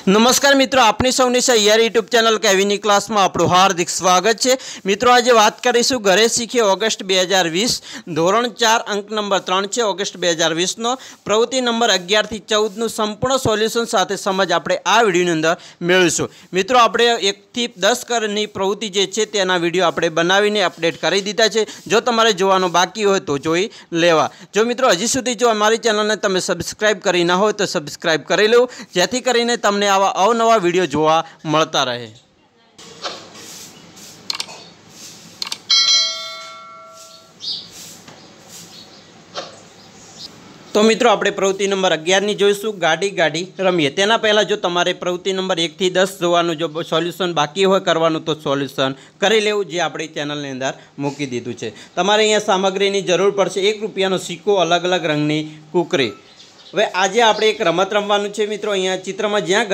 नमस्कार मित्रों, आपनी सौनी सैयार यूट्यूब चैनल केवीनी क्लास में आपणुं हार्दिक स्वागत है। मित्रों, आज बात करीशुं घरे शीखीए ऑगस्ट 2020 धोरण 4 अंक नंबर 3 है। ऑगस्ट 2020 नो प्रवृत्ति नंबर 11 થી 14 નું संपूर्ण सोल्यूशन साथे समझ आपणे आ विडियोनी अंदर मेळवीशुं। मित्रों, आपणे 1 થી 10 कરની प्रवृत्ति जे छे तेना विडियो आपणे बनावीने अपडेट करी दीधा छे। जो तमारे जोवानो बाकी होय तो जोई लेवा। जो मित्रों हजी सुधी जो अमारी चेनलने तमे सब्सक्राइब करी ना होय तो सब्सक्राइब करी लो, जेथी करीने तमने आवा अवनवा विडियो जोवा मळता रहे। तो मित्रों, आपणे प्रवृत्ति नंबर 11 नी जोईशुं, गाड़ी गाड़ी रमीए। तेना पहला जो तमारे प्रवृत्ति नंबर 1 થી 10 जोवानुं जो सोल्यूशन बाकी होय करवानुं तो सोल्यूशन करी लेवुं, जे आपणी चेनलनी अंदर मूकी दीधुं छे। तमारे अहींया सामग्रीनी जरूर पड़शे। 1 રૂપિયાનો सिक्को, अलग अलग रंगनी कूकरी। હવે આજે આપણે એક રમત રમવાનું છે મિત્રો। અહીંયા ચિત્રમાં જ્યાં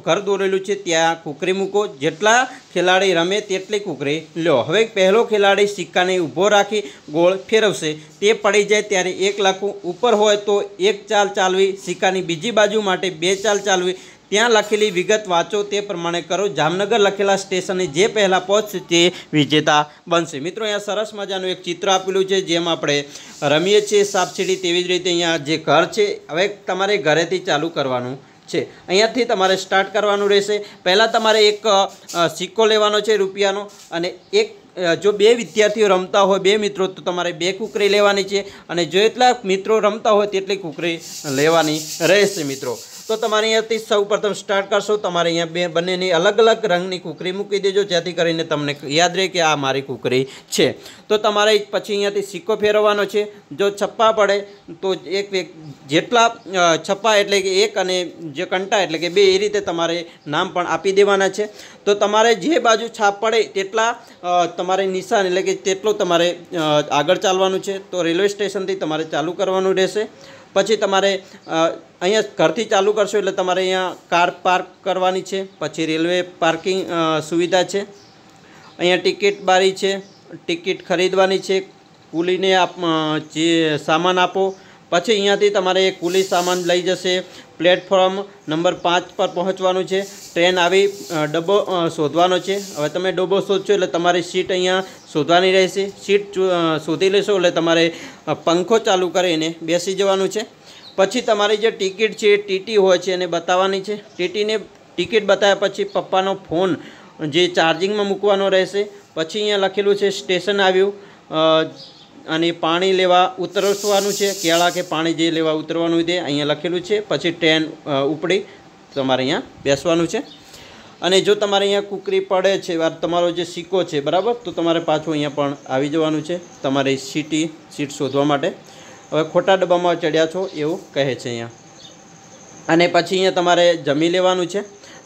ઘર દોરેલું છે ત્યાં કૂકરી મૂકો, જેટલા ખેલાડી રમે તેટલી કૂકરી લો। હવે પહેલો ખેલાડી સિક્કાને ઊભો રાખી ગોળ ફેરવશે, તે પડી જાય ત્યારે 1 લાખું, ઉપર હોય તો 1 ચાલ ચાલવી, સિક્કાની બીજી બાજુ માટે 2 ચાલ ચાલવી। ત્યાં લખેલી વિગત વાંચો તે પ્રમાણે કરો। જામનગર લખેલા સ્ટેશને જે પહેલા પહોંચશે તે વિજેતા બનશે। મિત્રો, અહીંયા સરસ મજાનું એક ચિત્ર આપેલું છે, જેમ આપણે રમીએ છીએ સાપસીડી, તેવી જ રીતે અહીંયા જે ઘર છે હવે તમારે ઘરેથી ચાલુ કરવાનું છે। અહીંયાથી તમારે સ્ટાર્ટ કરવાનું રહેશે। પહેલાં તમારે એક સિક્કો લેવાનો છે રૂપિયાનો, અને એક जो 2 विद्यार्थीओ रमता हो, 2 मित्रों, तो तमारे 2 कूकरी लेवानी छे, अने जो एटला मित्रों रमता हो तेटली कूकरी लेवानी रहेशे। मित्रों, तो तमारे अहींयाथी सौ प्रथम स्टार्ट करशो। तमारे अहींया बंनेनी अलग अलग रंगनी कूकरी मूकी देजो, जेथी करीने तमने याद रहे कि आ मारी कूकरी छे। तो तमारे पछी अहींयाथी सिक्को फेरववानो छे। जो छप्पा पड़े तो एक जेटला छप्पा एटले कि 1 अने जे कंटा एटले कि 2, ए रीते तमारे नाम पण आपी देवाना छे। तो तमारे जे बाजू छाप पड़े तेटला तमारे निशान एटले कि तेटलो तमारे आगळ चालवानुं छे। तो रेलवे स्टेशनथी तमारे चालू करवानुं रहेशे। पछी तमारे अहींया घरथी चालू करशो एटले तमारे अहींया कार पार्क करवानी छे। पछी रेलवे पार्किंग सुविधा छे। अहींया टिकिट बारी छे, टिकिट खरीदवानी छे। कूलीने आप जे सामान आपो। पछी अहींयाथी तमारे कूली सामान लई जशे। प्लेटफॉर्म नंबर 5 पर पहोंचवानुं छे। ट्रेन आवी डब्बो शोधवानो छे। हवे तमे डब्बो शोधशो एटले तमारी सीट अहींया शोधवानी रहेशे। सीट शोधी लेशो एटले तमारे पंखो चालू करीने बेसी जवानुं छे। पछी तमारी जे टिकिट छे टीटी होय छे एने बताववानी छे। टीटीने टिकिट बताव्या पछी पप्पानो फोन जे चार्जिंगमां मूकवानो रहेशे। पछी अहींया लखेलुं छे स्टेशन आव्युं, અને પાણી લેવા ઉતરવાનું છે, કેળા કે પાણી જે લેવા ઉતરવાનું તે અહીંયા લખેલું છે। પછી ટ્રેન ઉપડી તમારે અહીંયા બેસવાનું છે। અને જો તમારે અહીંયા કૂકરી પડે છે, તમારો જે સિક્કો છે બરાબર, તો તમારે પાછું અહીંયા પણ આવી જવાનું છે તમારી સીટ શોધવા માટે। હવે ખોટા ડબ્બામાં ચડ્યા છો એવું કહે છે અહીંયા। અને પછી અહીંયા તમારે જમી લેવાનું છે।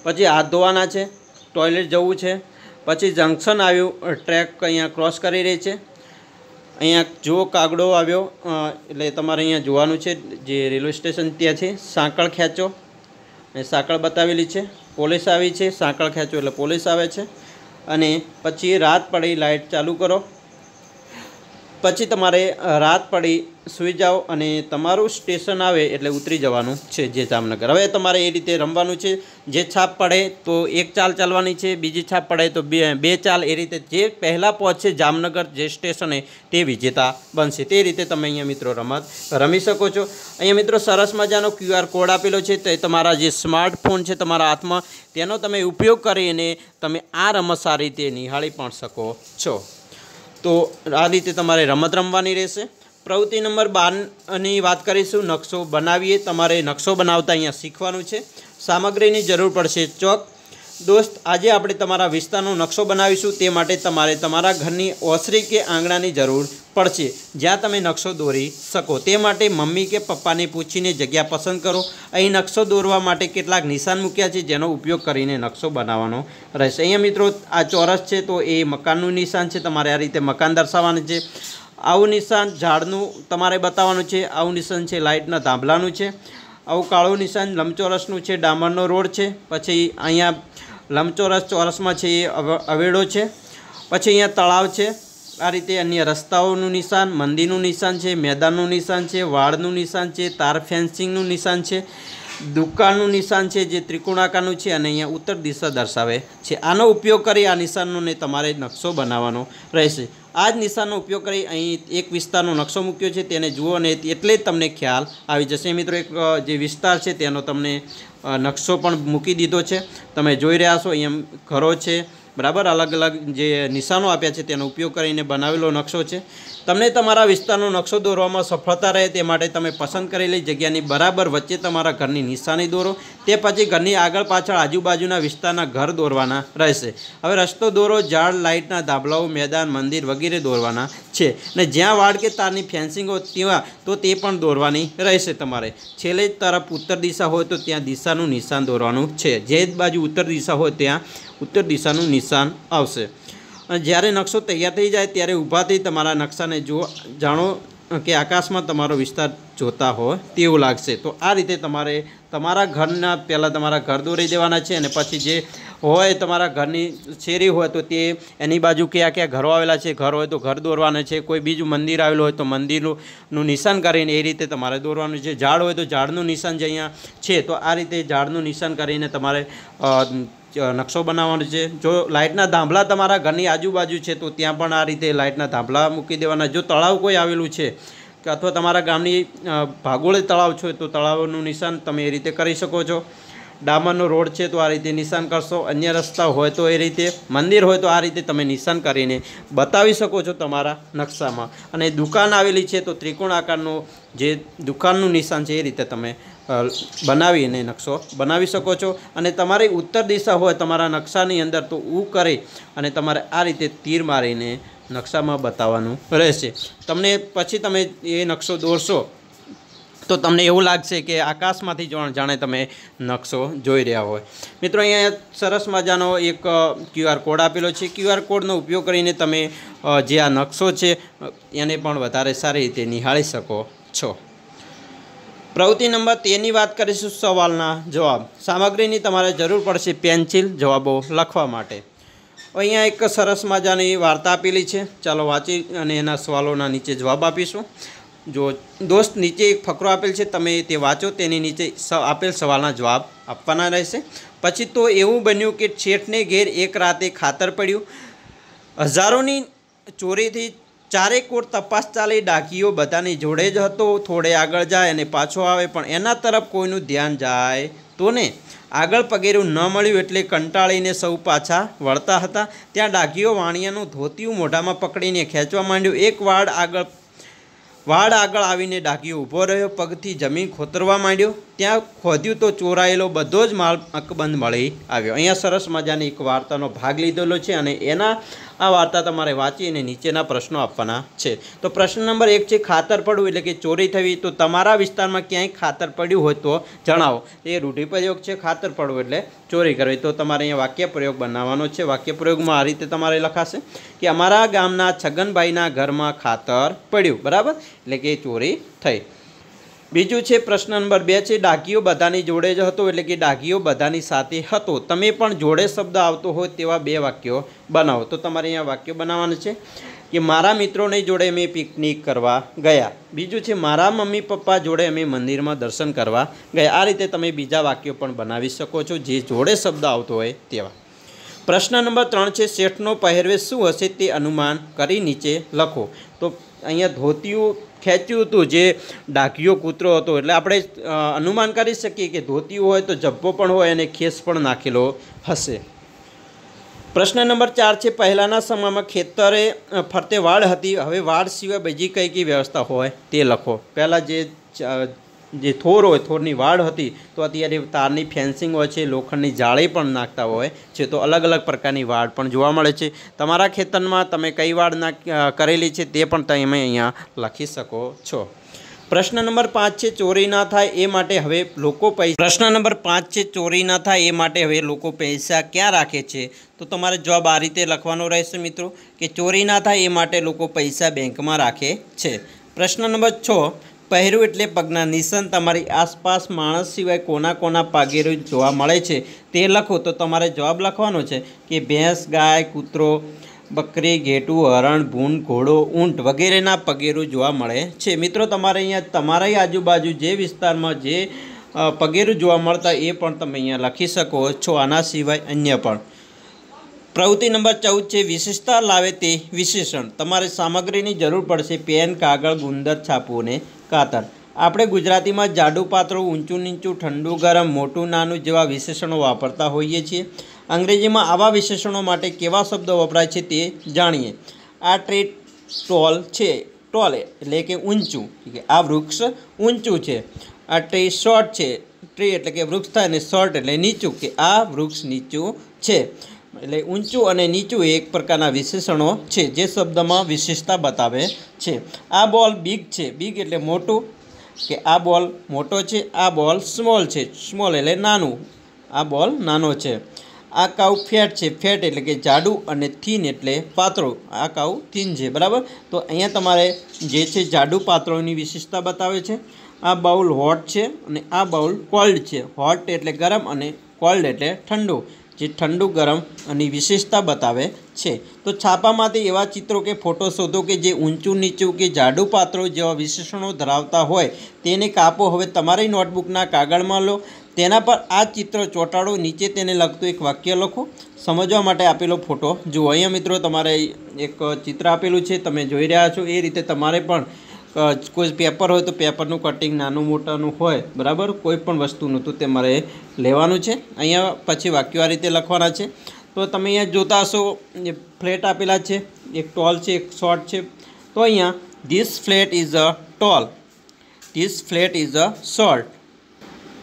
પછી હાથ ધોવાના છે, ટોયલેટ જવું છે। પછી જંક્શન આવ્યું, ટ્રેક અહીંયા ક્રોસ કરી રહી છે। अहींया जो कागड़ो आव्यो एटले तमारे अहींया जोवानुं छे, जे रेलवे स्टेशन त्यां छे। सांकळ खेंचो, सांकळ बतावेली छे। पोलीस आवी छे, सांकळ खेंचो एटले पोलीस आवे छे। अने पछी रात पड़ी लाइट चालू करो। पछी तमारे रात पड़ी सुई जाओ अने तमारुं स्टेशन आवे एटले उतरी जवानुं छे, जे जामनगर। हवे तमारे ए रीते रमवानुं छे। जे छाप पड़े तो 1 चाल चालवानी छे, बीजी छाप पड़े तो 2 चाल। ए रीते जे पहला पहोंचे जामनगर जे स्टेशने ते विजेता बनशे। ते रीते तमे अहींया मित्रों रमत रमी शको छो। अहींया मित्रों सरस मजानो QR कोड आपेलो छे। तो तमारा जे स्मार्टफोन छे तमारा हाथमां, तेनो तमे उपयोग करीने तमे आ रमत सारी रीते निहाળી पण शको छो। तो आ रीते तमारे रमत रमवानी रहेशे। प्रवृत्ति नंबर 12 ની વાત કરીશું। નકશો બનાવીએ। તમારે નકશો બનાવતા અહીંયા શીખવાનું છે। સામગ્રીની જરૂર પડશે ચોક। દોસ્ત, આજે આપણે તમારા વિસ્તારનો નકશો બનાવીશું। તે માટે તમારે તમારા ઘરની ઓસરી કે આંગણાની જરૂર પડશે, જ્યાં તમે નકશો દોરી શકો। તે માટે મમ્મી કે પપ્પાને પૂછીને જગ્યા પસંદ કરો। અહીં નકશો દોરવા માટે કેટલાક નિશાન મૂક્યા છે, જેનો ઉપયોગ કરીને નકશો બનાવવાનો રહેશે। અહીંયા મિત્રો આ ચોરસ છે, તો એ મકાનનું નિશાન છે। તમારે આ રીતે મકાન દર્શાવવાનું છે। આવું નિશાન ઝાડનું તમારે બતાવવાનું છે। આવું નિશાન છે લાઇટના થાંભલાનું છે। આવું કાળું નિશાન લંબચોરસનું છે, ડામરનો રોડ છે। પછી અહીંયા લંબચોરસ ચોરસમાં છે એ અવેડો છે। પછી અહીંયા તળાવ છે। आ रीते अन्य रस्ताओं निशान, मंदिरનું નિશાન છે, મેદાનનું નિશાન છે, વાડનું નિશાન છે, તાર ફેન્સિંગનું નિશાન છે। દુકાનનું નિશાન છે જે ત્રિકોણાકારનું છે અને અહીંયા ઉત્તર દિશા દર્શાવે છે। આનો ઉપયોગ કરી આ નિશાનોને તમારે નકશો બનાવવાનો રહેશે। આ જ નિશાનનો ઉપયોગ કરી અહીં એક વિસ્તારનો નકશો મૂક્યો છે, તેને જુઓ ને એટલે જ તમને ખ્યાલ આવી જશે। મિત્રો એક જે વિસ્તાર છે તેનો તમને નકશો પણ મૂકી દીધો છે, તમે જોઈ રહ્યા છો। અહીંયા ઘરો છે, બરાબર, અલગ અલગ જે નિશાનો આપ્યા છે તેનો ઉપયોગ કરીને બનાવેલો નકશો છે। તમને તમારા વિસ્તારનો નકશો દોરવામાં સફળતા રહે તે માટે તમે પસંદ કરેલી જગ્યાની બરાબર વચ્ચે તમારા ઘરની નિશાની દોરો। તે પછી ઘરની આગળ પાછળ આજુબાજુના વિસ્તારના ઘર દોરવાના રહેશે। હવે રસ્તો દોરો, ઝાડ, લાઇટના ધાબળાઓ, મેદાન, મંદિર વગેરે દોરવાના છે અને જ્યાં વાડ કે તારની ફેન્સિંગ હોય ત્યાં તો તે પણ દોરવાની રહેશે તમારે। છેલ્લે તરફ ઉત્તર દિશા હોય તો ત્યાં દિશાનું નિશાન દોરવાનું છે। જે બાજુ ઉત્તર દિશા હોય ત્યાં ઉત્તર દિશાનું નિશાન આવશે। જ્યારે નકશો તૈયાર થઈ જાય ત્યારે ઊભા થઈ તમારા નકશાને જુઓ, જાણો કે આકાશમાં તમારો વિસ્તાર જોતા હોય તેવું લાગશે। તો આ રીતે તમારે તમારા ઘરના પહેલાં તમારા ઘર દોરી દેવાના છે અને પછી જે હોય તમારા ઘરની શેરી હોય તો તે એની બાજુ કયા કયા ઘરો આવેલા છે, ઘર હોય તો ઘર દોરવાના છે, કોઈ બીજું મંદિર આવેલું હોય તો મંદિરનું નિશાન કરીને એ રીતે તમારે દોરવાનું છે। ઝાડ હોય તો ઝાડનું નિશાન જે અહીંયા છે તો આ રીતે ઝાડનું નિશાન કરીને તમારે નકશો બનાવવાનો છે। જો લાઇટના થાંભલા તમારા ઘરની આજુબાજુ છે તો ત્યાં પણ આ રીતે લાઇટના થાંભલા મૂકી દેવાના। જો તળાવ કોઈ આવેલું છે કે અથવા તમારા ગામની ભાગોળે તળાવ છે તો તળાવનું નિશાન તમે એ રીતે કરી શકો છો। ડામરનો રોડ છે તો આ રીતે નિશાન કરશો, અન્ય રસ્તા હોય તો એ રીતે, મંદિર હોય તો આ રીતે તમે નિશાન કરીને બતાવી શકો છો તમારા નકશામાં। અને દુકાન આવેલી છે તો ત્રિકોણ આકારનો જે દુકાનનું નિશાન છે એ રીતે તમે બનાવીને નકશો બનાવી શકો છો। અને તમારી ઉત્તર દિશા હોય તમારા નકશાની અંદર તો ઉ કરી અને તમારે આ રીતે તીર મારીને નકશામાં બતાવવાનું રહેશે। તમને પછી તમે એ નકશો દોરશો તો તમને એવું લાગશે કે આકાશમાંથી જાણે તમે નકશો જોઈ રહ્યા હોય। મિત્રો અહીંયા સરસ મજાનો એક QR કોડ આપેલો છે। QR કોડનો ઉપયોગ કરીને તમે જે આ નકશો છે એને પણ વધારે સારી રીતે નિહાળી શકો છો। પ્રવૃત્તિ નંબર 13ની વાત કરીશું, સવાલના જવાબ। સામગ્રીની તમારે જરૂર પડશે પેન્સિલ જવાબો લખવા માટે। અહીંયા એક સરસ મજાની વાર્તા આપેલી છે, ચાલો વાંચી અને એના સવાલોના નીચે જવાબ આપીશું। જો દોસ્ત, નીચે એક ફકરો આપેલ છે, તમે તે વાંચો, તેની નીચે આપેલ સવાલના જવાબ આપવાના રહેશે। પછી તો એવું બન્યું કે શેઠને ઘેર એક રાતે ખાતર પડ્યું, હજારોની ચોરીથી ચારેક કોર તપાસ ચાલી, ડાકીઓ બધાની જોડે જ હતો, થોડે આગળ જાય અને પાછો આવે પણ એના તરફ કોઈનું ધ્યાન જાય તો ને। આગળ પગેરું ન મળ્યું એટલે કંટાળીને સૌ પાછા વળતા હતા। ત્યાં ડાકીઓ વાણિયાનું ધોતિયું મોઢામાં પકડીને ખેંચવા માંડ્યું। એક વાડ આગળ આવીને ડાકીઓ ઊભો રહ્યો, પગથી જમીન ખોતરવા માંડ્યો। ત્યાં ખોદ્યું તો ચોરાયેલો બધો જ માલ અકબંધ મળી આવ્યો। અહીંયા સરસ મજાની એક વાર્તાનો ભાગ લીધેલો છે અને એના આ વાર્તા તમારે વાંચીને નીચેના પ્રશ્નો આપવાના છે। તો પ્રશ્ન નંબર 1 છે ખાતર પડવું એટલે કે ચોરી થવી। તો તમારા વિસ્તારમાં ક્યાંય ખાતર પડ્યું હોય તો જણાવો। એ રૂઢિપ્રયોગ છે, ખાતર પડવું એટલે ચોરી કરવી। તો તમારે અહીંયા વાક્ય પ્રયોગ બનાવવાનો છે। વાક્ય પ્રયોગમાં આ રીતે તમારે લખાશે કે અમારા ગામના છગનભાઈના ઘરમાં ખાતર પડ્યું, બરાબર, એટલે કે ચોરી થઈ। બીજું છે પ્રશ્ન નંબર 2 છે ડાકીઓ બધાની જોડે જ હતો એટલે કે ડાકીઓ બધાની સાથે હતો। તમે પણ જોડે શબ્દ આવતો હોય તેવા 2 વાક્યો બનાવો। તો તમારે અહીંયા વાક્યો બનાવવાનું છે કે મારા મિત્રોની જોડે અમે પિકનિક કરવા ગયા। બીજું છે મારા મમ્મી પપ્પા જોડે અમે મંદિરમાં દર્શન કરવા ગયા। આ રીતે તમે બીજા વાક્યો પણ બનાવી શકો છો જે જોડે શબ્દ આવતો હોય તેવા। પ્રશ્ન નંબર 3 છે શેઠનો પહેરવેશ શું હશે તે અનુમાન કરી નીચે લખો। તો અહીંયા ધોતિયું ખેંચ્યું હતું જે ડાકીયો કૂતરો હતો એટલે આપણે અનુમાન કરી શકીએ કે ધોતિયું હોય તો જબ્બો પણ હોય અને ખેસ પણ નાખેલો હશે। પ્રશ્ન નંબર 4 છે પહેલાંના સમયમાં ખેતરે ફરતે વાડ હતી, હવે વાડ સિવાય બીજી કઈ કઈ વ્યવસ્થા હોય તે લખો। પહેલાં જે થોર હોય, થોરની વાડ હતી તો અત્યારે તારની ફેન્સિંગ હોય છે, લોખંડની જાળી પણ નાખતા હોય છે, તો અલગ અલગ પ્રકારની વાડ પણ જોવા મળે છે। તમારા ખેતરમાં તમે કઈ વાડ કરેલી છે તે પણ તમે અહીંયા લખી શકો છો। પ્રશ્ન નંબર 5 છે ચોરી ના થાય એ માટે હવે લોકો પ્રશ્ન નંબર 5 છે ચોરી ના થાય એ માટે હવે લોકો પૈસા ક્યાં રાખે છે? તો તમારે જવાબ આ રીતે લખવાનો રહેશે મિત્રો કે ચોરી ના થાય એ માટે લોકો પૈસા બેંકમાં રાખે છે। પ્રશ્ન નંબર 6 પહેર્યું એટલે પગના નિશાન તમારી આસપાસ માણસ સિવાય કોના કોના પગેરું જોવા મળે છે તે લખો। તો તમારે જવાબ લખવાનો છે કે ભેંસ, ગાય, કૂતરો, બકરી, ઘેટું, હરણ, ભૂંડ, ઘોડો, ઊંટ વગેરેના પગેરું જોવા મળે છે। મિત્રો તમારે અહીંયા તમારી આજુબાજુ જે વિસ્તારમાં જે પગેરું જોવા મળતા એ પણ તમે અહીંયા લખી શકો છો। આના સિવાય અન્ય પણ પ્રવૃત્તિ નંબર 14 છે વિશેષતા લાવે તે વિશેષણ। તમારે સામગ્રીની જરૂર પડશે પેન, કાગળ, ગુંદર, છાપું અને કાતર। આપણે ગુજરાતીમાં જાડું પાતળું, ઊંચું નીચું, ઠંડુ ગરમ, મોટું નાનું જેવા વિશેષણો વાપરતા હોઈએ છીએ। અંગ્રેજીમાં આવા વિશેષણો માટે કેવા શબ્દો વપરાય છે તે જાણીએ। આ ટ્રી ટોલ છે, ટોલ એટલે કે ઊંચું, આ વૃક્ષ ઊંચું છે। આ ટ્રી શોર્ટ છે, ટ્રી એટલે કે વૃક્ષ થાય અને શોર્ટ એટલે નીચું, કે આ વૃક્ષ નીચું છે। એટલે ઊંચું અને નીચું એક પ્રકારના વિશેષણો છે જે શબ્દમાં વિશેષતા બતાવે છે। આ બોલ બિગ છે, બિગ એટલે મોટું, કે આ બોલ મોટો છે। આ બોલ સ્મોલ છે, સ્મોલ એટલે નાનું, આ બોલ નાનો છે। આ કાઉ ફેટ છે, ફેટ એટલે કે જાડું, અને થીન એટલે પાતળું, આ કાઉ થીન છે, બરાબર। તો અહીંયા તમારે જે છે જાડું પાતળુંની વિશેષતા બતાવે છે। આ બાઉલ હોટ છે અને આ બાઉલ કોલ્ડ છે। હોટ એટલે ગરમ અને કોલ્ડ એટલે ઠંડુ, જે ઠંડુ ગરમ અને વિશેષતા બતાવે છે। તો છાપામાંથી એવા ચિત્રો કે ફોટો શોધો કે જે ઊંચું નીચું કે જાડું પાતળું જેવા વિશેષણો ધરાવતા હોય તેને કાપો। હવે તમારી નોટબુકના કાગળમાં લો, તેના પર આ ચિત્ર ચોંટાડો, નીચે તેને લગતું એક વાક્ય લખો। સમજવા માટે આપેલો ફોટો જુઓ। અહીંયા મિત્રો તમારે એક ચિત્ર આપેલું છે, તમે જોઈ રહ્યા છો। એ રીતે તમારે પણ કોઈ પેપર હોય તો પેપરનું કટિંગ નાનું મોટાનું હોય, બરાબર, કોઈ પણ વસ્તુનું તો તમારે લેવાનું છે। અહીંયા પછી વાક્યો આ રીતે લખવાના છે। તો તમે અહીંયા જોતા હશો ફ્લેટ આપેલા છે, એક ટોલ છે, એક શોર્ટ છે। તો અહીંયા this flat is a tall, this flat is a short.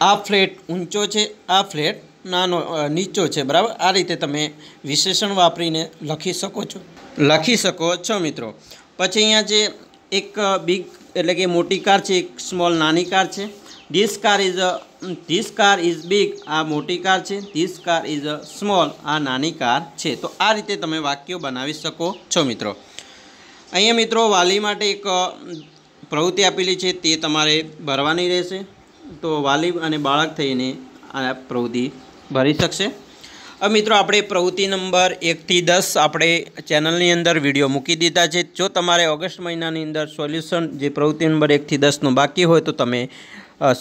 આ ફ્લેટ ઊંચો છે, આ ફ્લેટ નાનો નીચો છે, બરાબર। આ રીતે તમે વિશેષણ વાપરીને લખી શકો છો મિત્રો। પછી અહીંયા જે એક બિગ એટલે કે મોટી કાર છે, એક સ્મોલ નાની કાર છે। ધીસ કાર ઇઝ બિગ, આ મોટી કાર છે। This car is a small, આ નાની કાર છે। તો આ રીતે તમે વાક્યો બનાવી શકો છો મિત્રો। અહીંયા મિત્રો વાલી માટે એક પ્રવૃત્તિ આપેલી છે, તે તમારે ભરવાની રહેશે। તો વાલી અને બાળક થઈને આ પ્રવૃત્તિ ભરી શકશે। હવે મિત્રો આપણે પ્રવૃત્તિ નંબર 1 થી 10 આપણે ચેનલની અંદર વિડીયો મૂકી દીધા છે। જો તમારે ઓગસ્ટ મહિનાની અંદર સોલ્યુશન જે પ્રવૃત્તિ નંબર 1 થી 10નું બાકી હોય તો તમે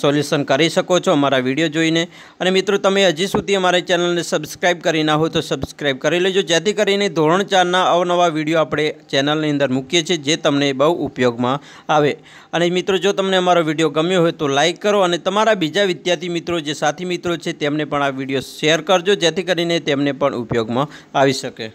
સોલ્યુશન કરી શકો છો અમારા વિડીયો જોઈને। અને મિત્રો તમે હજી સુધી અમારી ચેનલને સબસ્ક્રાઈબ કરી ના હોય તો સબસ્ક્રાઈબ કરી લેજો, જેથી કરીને ધોરણ 4ના અવનવા વિડીયો આપણે ચેનલની અંદર મૂકીએ છીએ જે તમને બહુ ઉપયોગમાં આવે। અને મિત્રો જો તમને અમારો વિડીયો ગમ્યો હોય તો લાઇક કરો અને તમારા બીજા વિદ્યાર્થી મિત્રો જે સાથી મિત્રો છે તેમને પણ આ વિડીયો શેર કરજો, જેથી કરીને તેમને પણ ઉપયોગમાં આવી શકે।